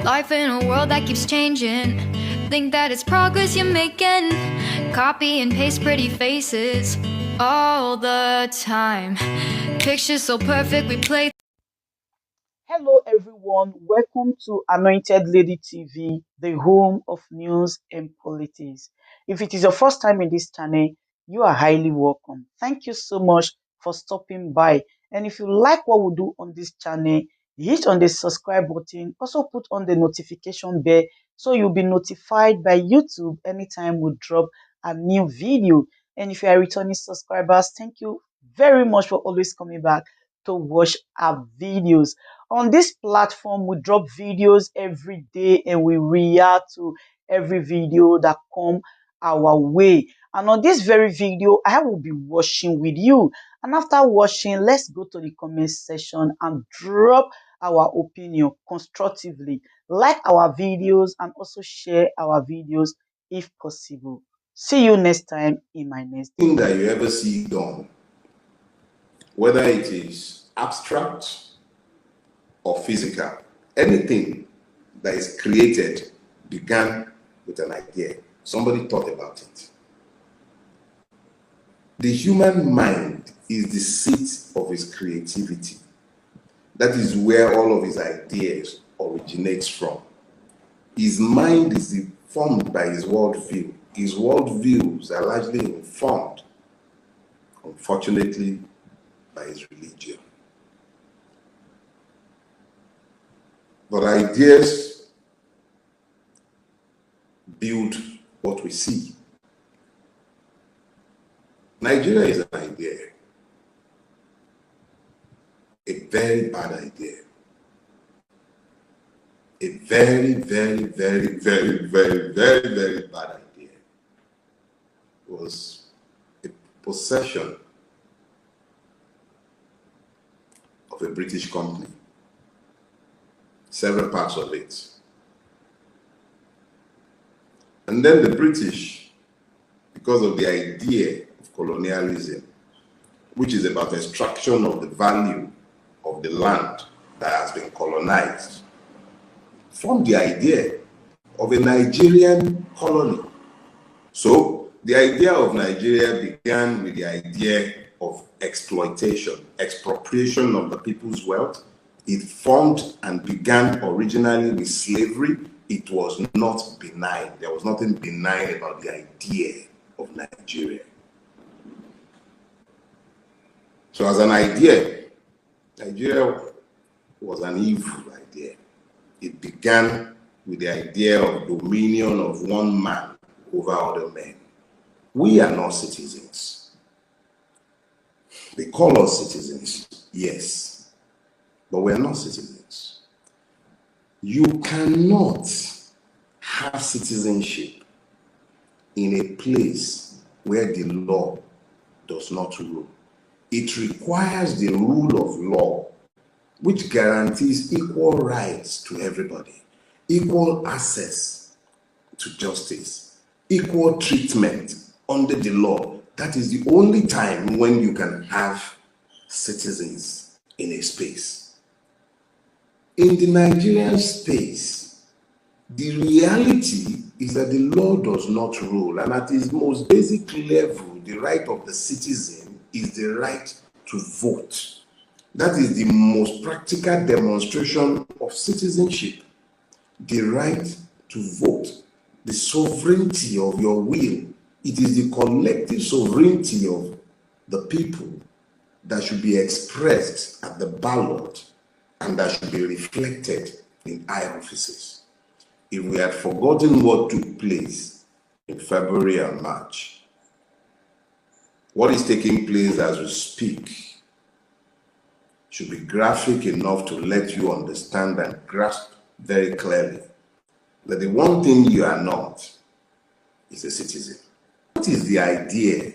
Life in a world that keeps changing. Think that it's progress you're making. Copy and paste pretty faces all the time. Pictures so perfect we play. Hello everyone, welcome to Anointed Lady TV, the home of news and politics. If it is your first time in this channel, you are highly welcome. Thank you so much for stopping by. And if you like what we do on this channel, hit on the subscribe button, also put on the notification bell so you'll be notified by YouTube anytime we drop a new video. And if you are returning subscribers, thank you very much for always coming back to watch our videos. On this platform, we drop videos every day and we react to every video that come our way. And on this very video, I will be watching with you. And after watching, let's go to the comment section and drop our opinion constructively. Like our videos and also share our videos if possible. See you next time in my next thing that you ever see done, whether it is abstract or physical, anything that is created began with an idea. Somebody thought about it. The human mind is the seat of his creativity. That is where all of his ideas originates from. His mind is informed by his worldview. His worldviews are largely informed, unfortunately, by his religion. But ideas build what we see. Nigeria is an idea. A very bad idea. A very, very, very, very, very, very, very bad idea. It was a possession of a British company. Several parts of it. And then the British, because of the idea of colonialism, which is about extraction of the value of the land that has been colonized, formed the idea of a Nigerian colony. So the idea of Nigeria began with the idea of exploitation, expropriation of the people's wealth. It formed and began originally with slavery. It was not benign. There was nothing benign about the idea of Nigeria. So as an idea, Nigeria was an evil idea. It began with the idea of dominion of one man over other men. We are not citizens. They call us citizens, yes. But we are not citizens. You cannot have citizenship in a place where the law does not rule. It requires the rule of law, which guarantees equal rights to everybody, equal access to justice, equal treatment under the law. That is the only time when you can have citizens in a space. In the Nigerian space, the reality is that the law does not rule, and at its most basic level, the right of the citizen is the right to vote. That is the most practical demonstration of citizenship. The right to vote, the sovereignty of your will. It is the collective sovereignty of the people that should be expressed at the ballot and that should be reflected in high offices. If we had forgotten what took place in February and March, what is taking place as we speak should be graphic enough to let you understand and grasp very clearly that the one thing you are not is a citizen. What is the idea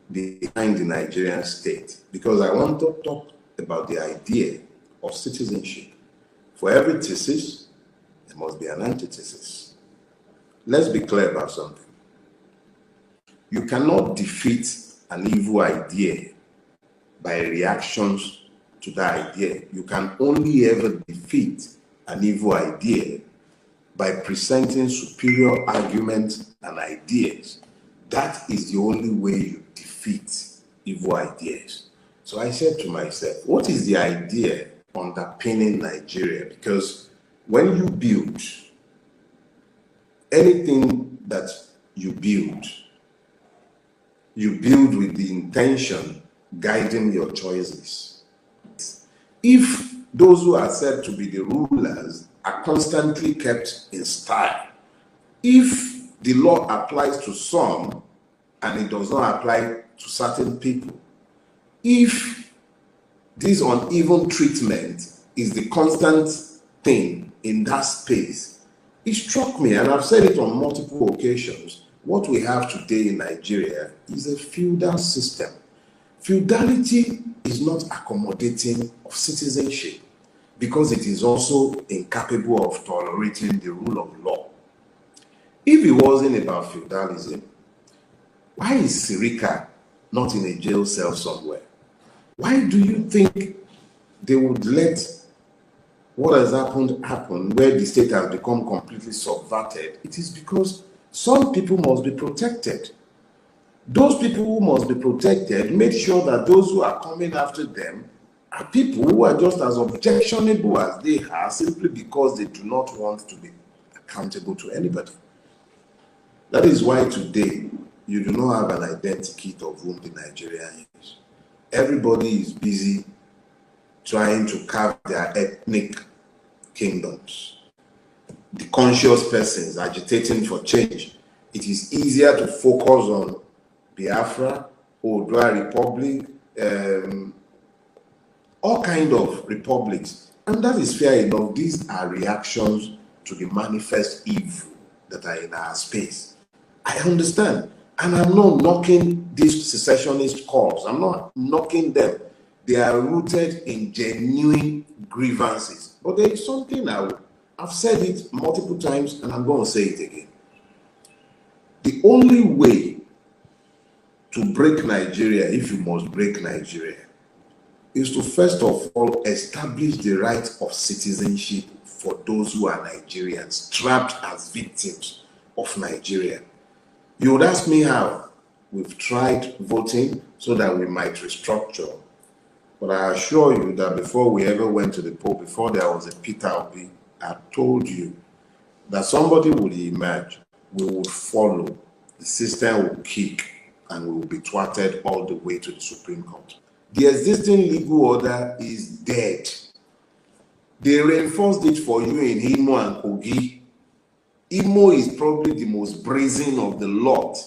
behind the Nigerian state? Because I want to talk about the idea of citizenship. For every thesis, there must be an antithesis. Let's be clear about something. You cannot defeat an evil idea by reactions to that idea. You can only ever defeat an evil idea by presenting superior arguments and ideas. That is the only way you defeat evil ideas. So I said to myself, what is the idea underpinning Nigeria? Because when you build anything that you build with the intention guiding your choices. If those who are said to be the rulers are constantly kept in style, if the law applies to some and it does not apply to certain people, if this uneven treatment is the constant thing in that space, it struck me, and I've said it on multiple occasions, what we have today in Nigeria is a feudal system. Feudality is not accommodating of citizenship because it is also incapable of tolerating the rule of law. If it wasn't about feudalism, why is Sirika not in a jail cell somewhere? Why do you think they would let what has happened happen where the state has become completely subverted? It is because some people must be protected. Those people who must be protected, make sure that those who are coming after them are people who are just as objectionable as they are, simply because they do not want to be accountable to anybody. That is why today you do not have an identikit of whom the Nigerian is. Everybody is busy trying to carve their ethnic kingdoms. The conscious persons agitating for change. It is easier to focus on Biafra, Oodua Republic, all kind of republics. And that is fair enough. These are reactions to the manifest evil that are in our space. I understand. And I'm not knocking these secessionist cause. I'm not knocking them. They are rooted in genuine grievances. But there is something I've said it multiple times and I'm going to say it again. The only way to break Nigeria, if you must break Nigeria, is to first of all establish the right of citizenship for those who are Nigerians, trapped as victims of Nigeria. You would ask me how. We've tried voting so that we might restructure. But I assure you that before we ever went to the poll, before there was a Peter Obi, I told you that somebody would emerge, we would follow, the system will kick, and we will be thwarted all the way to the Supreme Court. The existing legal order is dead. They reinforced it for you in Imo and Kogi. Imo is probably the most brazen of the lot.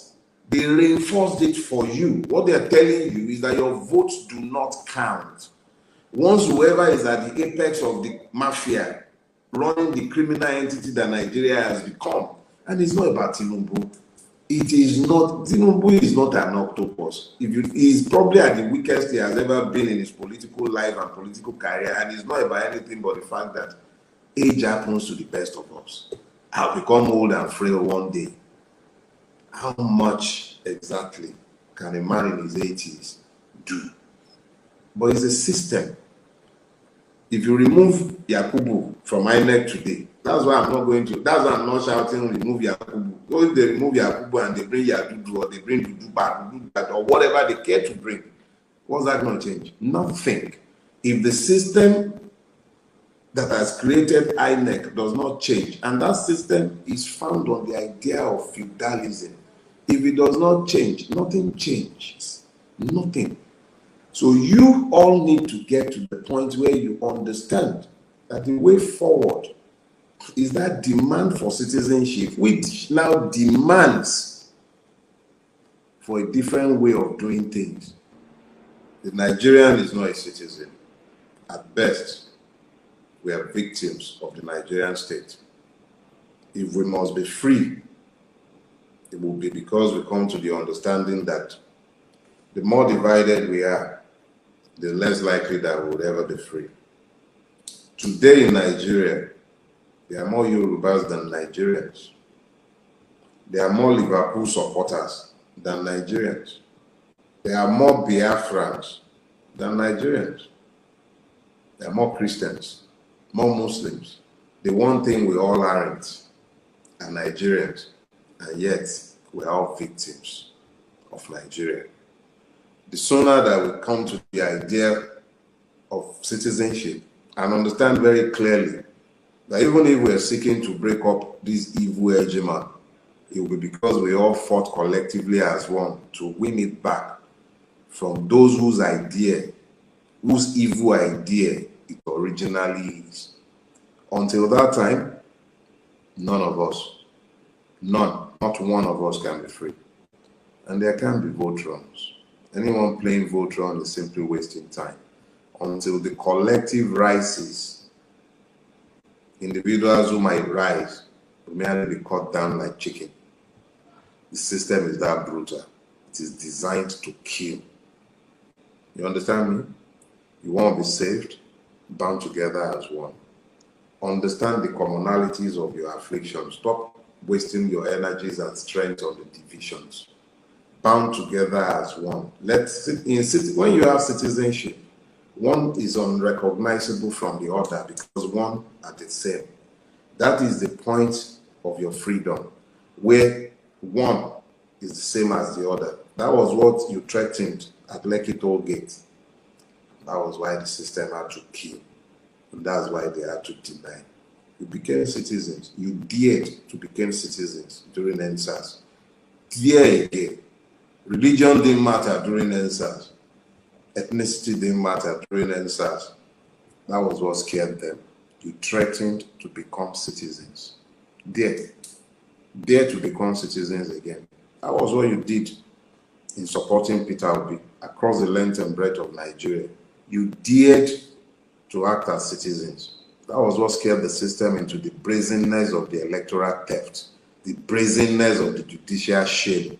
They reinforced it for you. What they are telling you is that your votes do not count. Once whoever is at the apex of the mafia running the criminal entity that Nigeria has become, and it's not about Tinubu. It is not, Tinubu is not an octopus. He's probably at the weakest he has ever been in his political life and political career, and it's not about anything but the fact that age happens to the best of us. I'll become old and frail one day. How much exactly can a man in his 80s do? But it's a system. If you remove Yakubu from INEC today, that's why I'm not going to, that's why I'm not shouting remove Yakubu. If they remove Yakubu and they bring Yadudu or they bring Dudu or whatever they care to bring, what's that going to change? Nothing. If the system that has created INEC does not change, and that system is found on the idea of feudalism, if it does not change, nothing changes. Nothing. So you all need to get to the point where you understand that the way forward is that demand for citizenship, which now demands for a different way of doing things. The Nigerian is not a citizen. At best, we are victims of the Nigerian state. If we must be free, it will be because we come to the understanding that the more divided we are, the less likely that we will ever be free. Today in Nigeria, there are more Yorubas than Nigerians. There are more Liverpool supporters than Nigerians. There are more Biafrans than Nigerians. There are more Christians, more Muslims, The one thing we all aren't are Nigerians, and yet we're all victims of Nigeria. The sooner that we come to the idea of citizenship and understand very clearly that even if we're seeking to break up this evil hegemony, it will be because we all fought collectively as one to win it back from those whose evil idea it originally is. Until that time, none of us, not one of us can be free. And there can be Voltrons. Anyone playing Voltron is simply wasting time. Until the collective rises, individuals who might rise will merely be cut down like chicken. The system is that brutal. It is designed to kill. You understand me? You want to be saved? Bound together as one. Understand the commonalities of your affliction. Stop wasting your energies and strength on the divisions. Bound together as one. When you have citizenship, one is unrecognizable from the other because one are the same. That is the point of your freedom, where one is the same as the other. That was what you threatened at Lekki Toll Gate. That was why the system had to kill. And that's why they had to deny. You became citizens. You dared to become citizens during NSAS. Dare again. Religion didn't matter during NSAS. Ethnicity didn't matter during NSAS. That was what scared them. You threatened to become citizens. Dare to become citizens again. That was what you did in supporting Peter Obi across the length and breadth of Nigeria. You dared to act as citizens. That was what scared the system into the brazenness of the electoral theft, the brazenness of the judicial shame.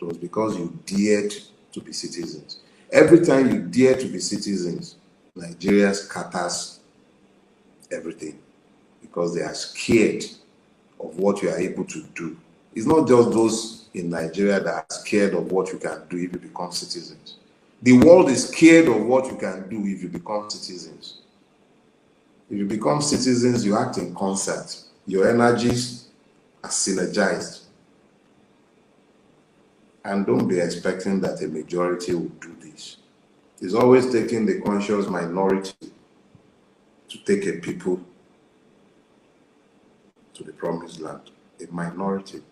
It was because you dared to be citizens. Every time you dare to be citizens, Nigeria scatters everything because they are scared of what you are able to do. It's not just those in Nigeria that are scared of what you can do if you become citizens. The world is scared of what you can do if you become citizens. If you become citizens, you act in concert. Your energies are synergized. And don't be expecting that a majority will do this. It's always taking the conscious minority to take a people to the promised land. A minority.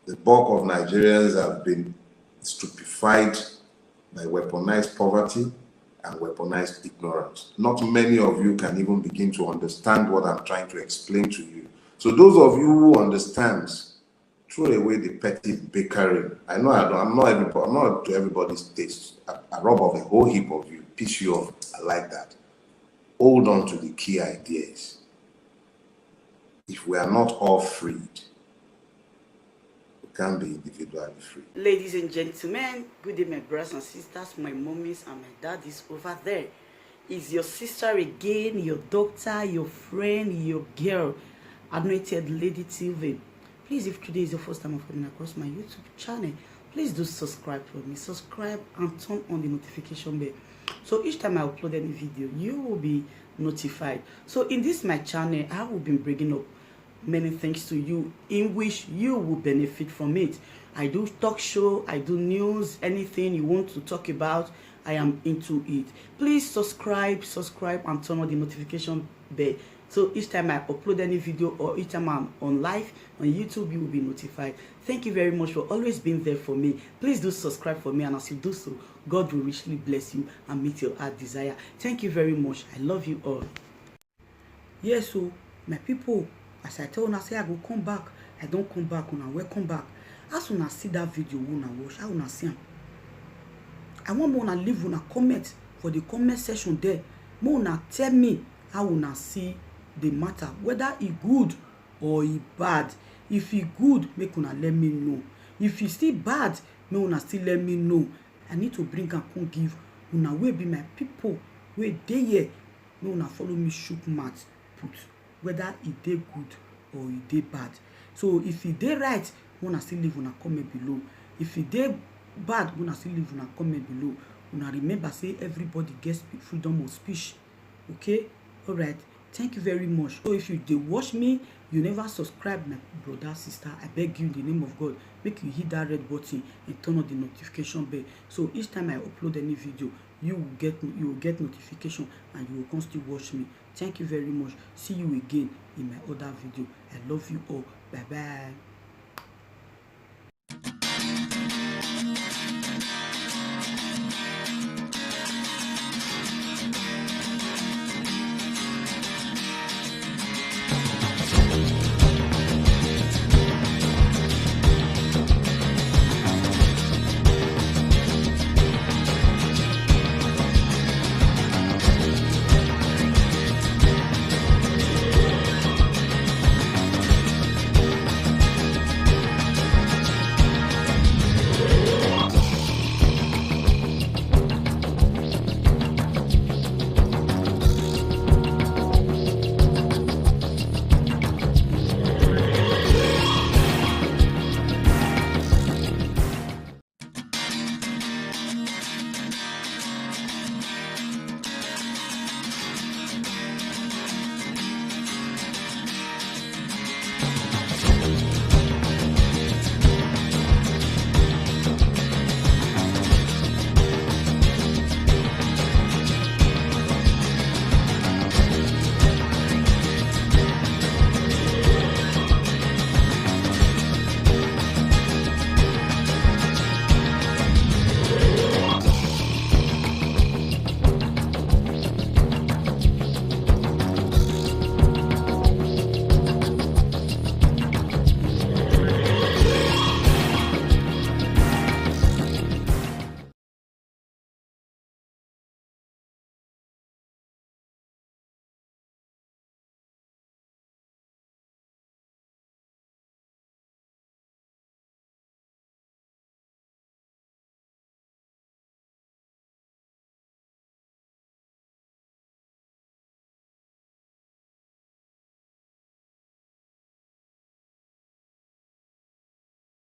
The bulk of Nigerians have been stupefied by weaponized poverty and weaponized ignorance. Not many of you can even begin to understand what I'm trying to explain to you. So those of you who understand, throw away the petty bickering. I know I'm not to everybody's taste. I rub off a whole heap of you, piss you off. I like that. Hold on to the key ideas. If we are not all freed, we can't be individually free. Ladies and gentlemen, good day, my brothers and sisters, my mommies and my daddies over there. Is your sister again, your doctor, your friend, your girl, Anointed Lady TV. Please, if today is your first time of coming across my YouTube channel, please do subscribe for me. Subscribe and turn on the notification bell. So each time I upload any video, you will be notified. So in this my channel, I will be bringing up many things to you in which you will benefit from it. I do talk show, I do news, anything you want to talk about, I am into it. Please subscribe and turn on the notification bell. So each time I upload any video or each time I'm on live on YouTube, you will be notified. Thank you very much for always being there for me. Please do subscribe for me, and as you do so, God will richly bless you and meet your heart desire. Thank you very much. I love you all. Yes, so my people, as I tell you, I say I go come back. I don't come back, una welcome back. As soon as see that video, una watch, I wanna see them. I want more leave una comment for the comment section there. More tell me how una see the matter, whether it good or it bad. If it good, make una let me know. If it still bad, make una still let me know. I need to bring and come give una will be my people where they here. Make una follow me shook mouth put whether it dey good or it dey bad. So if it dey right, una still leave una comment below. If it dey bad, una still leave una comment below. Una remember say everybody gets freedom of speech. Okay, all right. Thank you very much. So if you dey watch me, you never subscribe, my brother, sister, I beg you in the name of God, make you hit that red button and turn on the notification bell. So each time I upload any video, you will get notification and you will constantly watch me. Thank you very much. See you again in my other video. I love you all. Bye bye.